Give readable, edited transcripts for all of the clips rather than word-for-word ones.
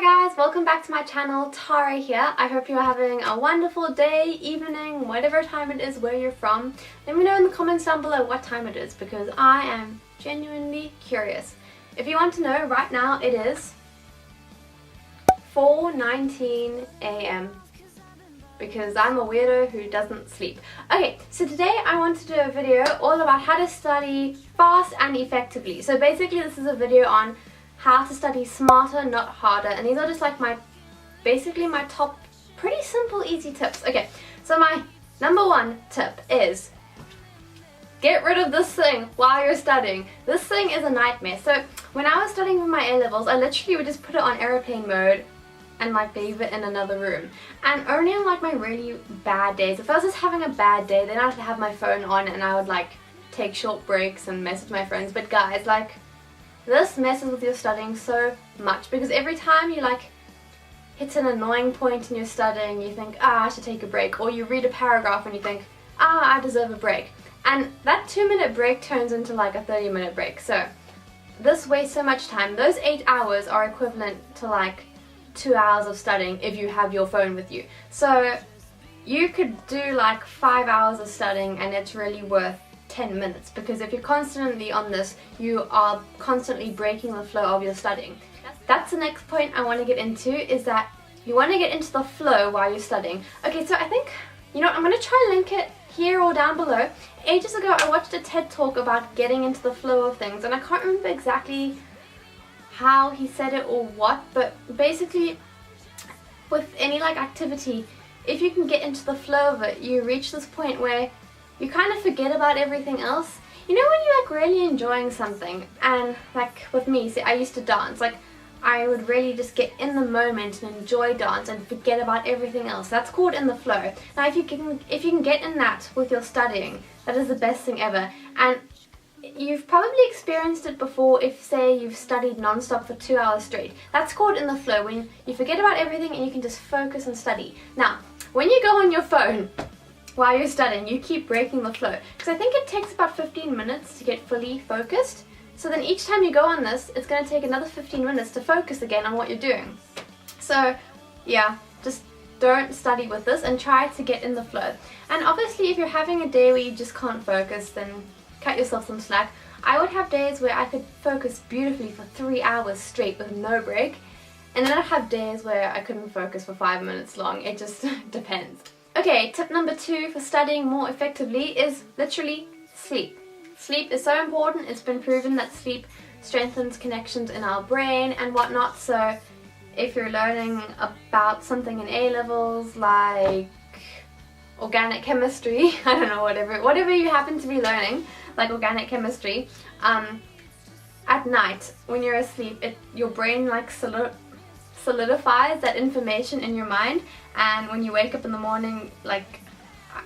Hi guys, welcome back to my channel. Tara here. I hope you're having a wonderful day, evening, whatever time it is where you're from. Let me know in the comments down below what time it is because I am genuinely curious. If you want to know, right now it is 4:19 a.m. because I'm a weirdo who doesn't sleep. Okay, so today I want to do a video all about how to study fast and effectively. So basically this is a video on how to study smarter, not harder, and these are just like basically my top pretty simple easy tips. Okay, so my number one tip is get rid of this thing while you're studying. This thing is a nightmare. So when I was studying for my A-levels, I literally would just put it on airplane mode and like leave it in another room. And only on like my really bad days, if I was just having a bad day, then I'd have my phone on and I would like take short breaks and message my friends. But guys, like, this messes with your studying so much because every time you like hit an annoying point in your studying, you think, I should take a break, or you read a paragraph and you think, I deserve a break. And that 2-minute break turns into like a 30-minute break. So this wastes so much time. Those 8 hours are equivalent to like 2 hours of studying if you have your phone with you. So you could do like 5 hours of studying and it's really worth 10 minutes, because if you're constantly on this, you are constantly breaking the flow of your studying. That's the next point I want to get into, is that you want to get into the flow while you're studying. Okay, so I think, you know, I'm going to try and link it here or down below. Ages ago I watched a TED talk about getting into the flow of things, and I can't remember exactly how he said it or what, but basically with any like activity, if you can get into the flow of it, you reach this point where you kind of forget about everything else. You know when you're like really enjoying something, and like with me, see, I used to dance, like I would really just get in the moment and enjoy dance and forget about everything else. That's called in the flow. Now if you can get in that with your studying, that is the best thing ever. And you've probably experienced it before if, say, you've studied non-stop for 2 hours straight. That's called in the flow, when you forget about everything and you can just focus and study. Now, when you go on your phone while you're studying, you keep breaking the flow, because I think it takes about 15 minutes to get fully focused. So then each time you go on this, it's going to take another 15 minutes to focus again on what you're doing. So yeah, just don't study with this and try to get in the flow. And obviously if you're having a day where you just can't focus, then cut yourself some slack. I would have days where I could focus beautifully for 3 hours straight with no break, and then I'd have days where I couldn't focus for 5 minutes long. It just depends. Okay, tip number 2 for studying more effectively is literally sleep. Sleep is so important. It's been proven that sleep strengthens connections in our brain and whatnot. So if you're learning about something in A-levels like organic chemistry, I don't know, whatever you happen to be learning, like organic chemistry, at night when you're asleep, your brain like solidifies that information in your mind, and when you wake up in the morning, like,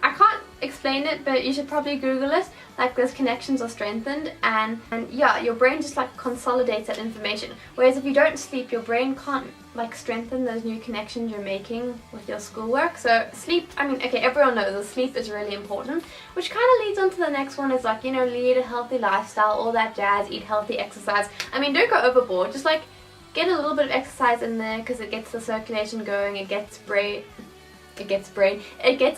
I can't explain it, but you should probably Google it, like those connections are strengthened, and yeah, your brain just like consolidates that information. Whereas if you don't sleep, your brain can't like strengthen those new connections you're making with your schoolwork. So sleep, I mean, okay, everyone knows that sleep is really important, which kind of leads on to the next one, is like, you know, lead a healthy lifestyle, all that jazz, eat healthy, exercise. I mean, don't go overboard, just like get a little bit of exercise in there, because it gets the circulation going, it gets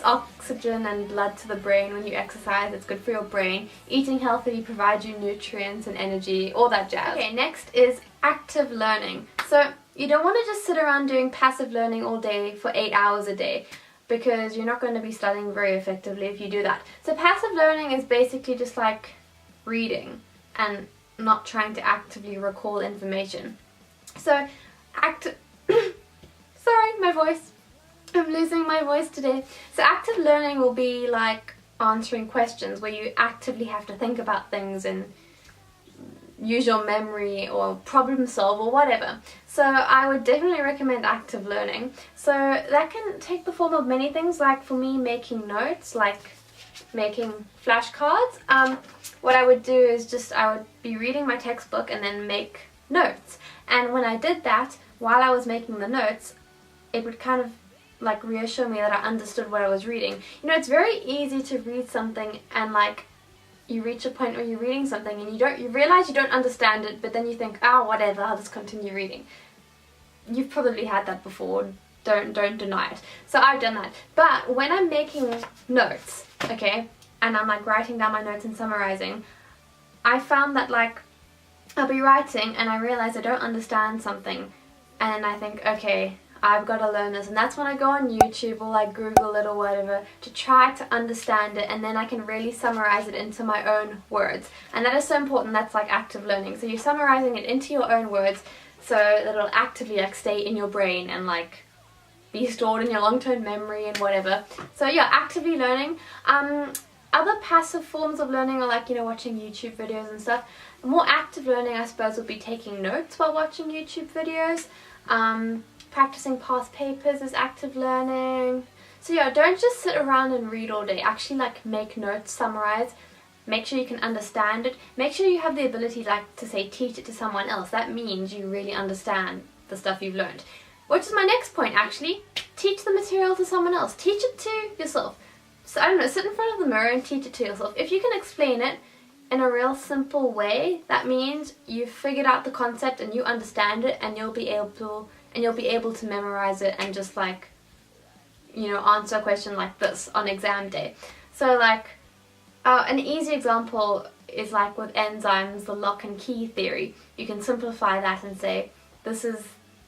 oxygen and blood to the brain when you exercise. It's good for your brain. Eating healthy provides you nutrients and energy, all that jazz. Okay, next is active learning. So you don't want to just sit around doing passive learning all day for 8 hours a day, because you're not going to be studying very effectively if you do that. So passive learning is basically just like reading and not trying to actively recall information. So sorry, my voice. I'm losing my voice today. So active learning will be like answering questions where you actively have to think about things and use your memory or problem solve or whatever. So I would definitely recommend active learning. So that can take the form of many things, like for me, making notes, like making flashcards. What I would do is I would be reading my textbook and then make notes. And when I did that, while I was making the notes, it would kind of like reassure me that I understood what I was reading. You know, it's very easy to read something and like you reach a point where you're reading something and you realize you don't understand it, but then you think, whatever, I'll just continue reading. you've probably had that before, don't deny it. So I've done that. But when I'm making notes, okay, and I'm like writing down my notes and summarizing, I found that like I'll be writing and I realize I don't understand something, and I think, okay, I've got to learn this, and that's when I go on YouTube or like Google it or whatever to try to understand it, and then I can really summarize it into my own words. And that is so important. That's like active learning. So you're summarizing it into your own words so that it'll actively like stay in your brain and like be stored in your long-term memory and whatever. So yeah, actively learning. Other passive forms of learning are like, you know, watching YouTube videos and stuff. More active learning, I suppose, would be taking notes while watching YouTube videos. Practicing past papers is active learning. So yeah, don't just sit around and read all day. Actually like make notes, summarize, make sure you can understand it. Make sure you have the ability like to say teach it to someone else. That means you really understand the stuff you've learned. Which is my next point actually. Teach the material to someone else. Teach it to yourself. So I don't know, sit in front of the mirror and teach it to yourself. If you can explain it in a real simple way, that means you've figured out the concept and you understand it, and you'll be able to memorize it and just like, you know, answer a question like this on exam day. So like an easy example is like with enzymes, the lock and key theory. You can simplify that and say this is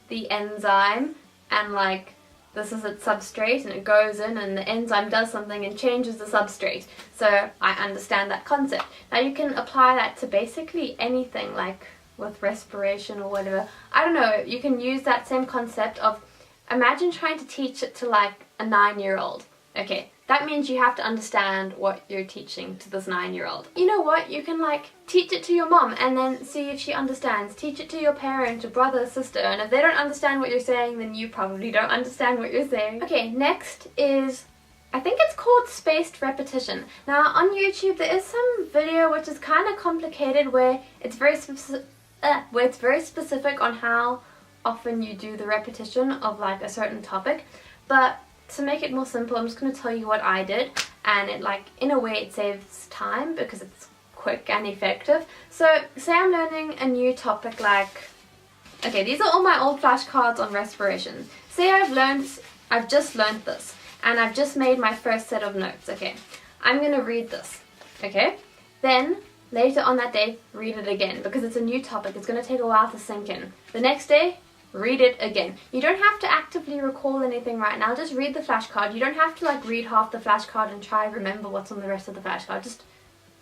the enzyme and like this is its substrate, and it goes in and the enzyme does something and changes the substrate. So I understand that concept. Now you can apply that to basically anything, like with respiration or whatever. I don't know, you can use that same concept of, imagine trying to teach it to like a 9-year-old. Okay, that means you have to understand what you're teaching to this 9-year-old. You know what, you can like teach it to your mom and then see if she understands. Teach it to your parent, your brother, sister, and if they don't understand what you're saying, then you probably don't understand what you're saying. Okay, next is, I think it's called spaced repetition. Now on YouTube there is some video which is kind of complicated where it's very specific on how often you do the repetition of like a certain topic. But to make it more simple, I'm just going to tell you what I did, and it like, in a way it saves time because it's quick and effective. So say I'm learning a new topic like, okay, these are all my old flashcards on respiration. Say I've just learned this and I've just made my first set of notes. Okay, I'm going to read this, okay? Then later on that day, read it again because it's a new topic. It's going to take a while to sink in. The next day, read it again. You don't have to actively recall anything right now. Just read the flashcard. You don't have to like read half the flashcard and try to remember what's on the rest of the flashcard.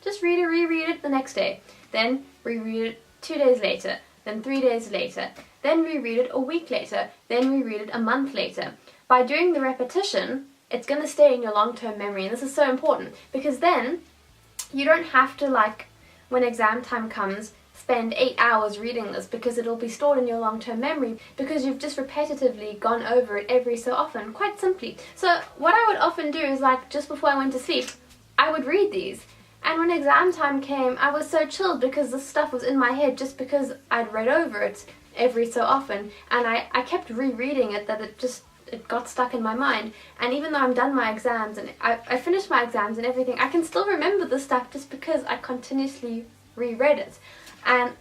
Just read it, reread it the next day. Then reread it 2 days later. Then 3 days later. Then reread it a week later. Then reread it a month later. By doing the repetition, it's going to stay in your long-term memory. And this is so important because then you don't have to like, when exam time comes, spend 8 hours reading this because it'll be stored in your long-term memory because you've just repetitively gone over it every so often, quite simply. So what I would often do is like just before I went to sleep, I would read these. And when exam time came, I was so chilled because this stuff was in my head just because I'd read over it every so often. And I kept rereading it that it got stuck in my mind. And even though I'm done my exams and I finished my exams and everything, I can still remember the stuff just because I continuously reread it. And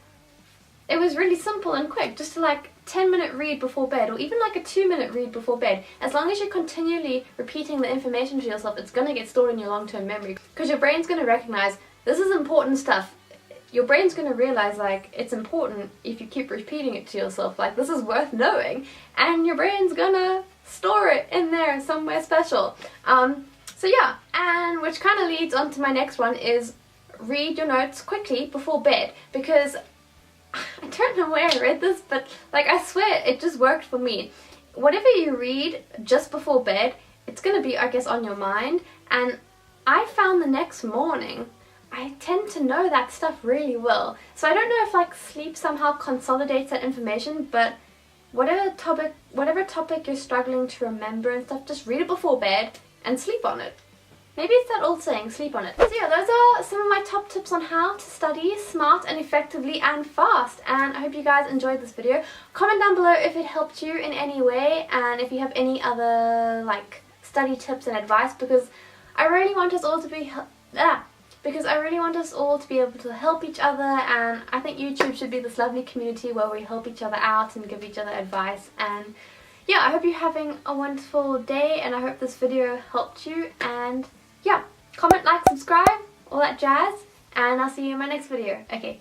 it was really simple and quick, just to like 10-minute read before bed, or even like a 2-minute read before bed. As long as you're continually repeating the information to yourself, it's going to get stored in your long-term memory because your brain's going to recognize this is important stuff. Your brain's going to realize like it's important if you keep repeating it to yourself, like this is worth knowing, and your brain's gonna store it in there somewhere special. So yeah, and which kind of leads on to my next one is read your notes quickly before bed, because I don't know where I read this, but like I swear it just worked for me. Whatever you read just before bed, it's gonna be, I guess, on your mind, and I found the next morning I tend to know that stuff really well. So I don't know if like sleep somehow consolidates that information, but whatever topic you're struggling to remember and stuff, just read it before bed and sleep on it. Maybe it's that old saying, sleep on it. So yeah, those are some of my top tips on how to study smart and effectively and fast. And I hope you guys enjoyed this video. Comment down below if it helped you in any way, and if you have any other like study tips and advice, because I really want us all to be because I really want us all to be able to help each other, and I think YouTube should be this lovely community where we help each other out and give each other advice. And yeah, I hope you're having a wonderful day, and I hope this video helped you. And yeah, comment, like, subscribe, all that jazz, and I'll see you in my next video. Okay,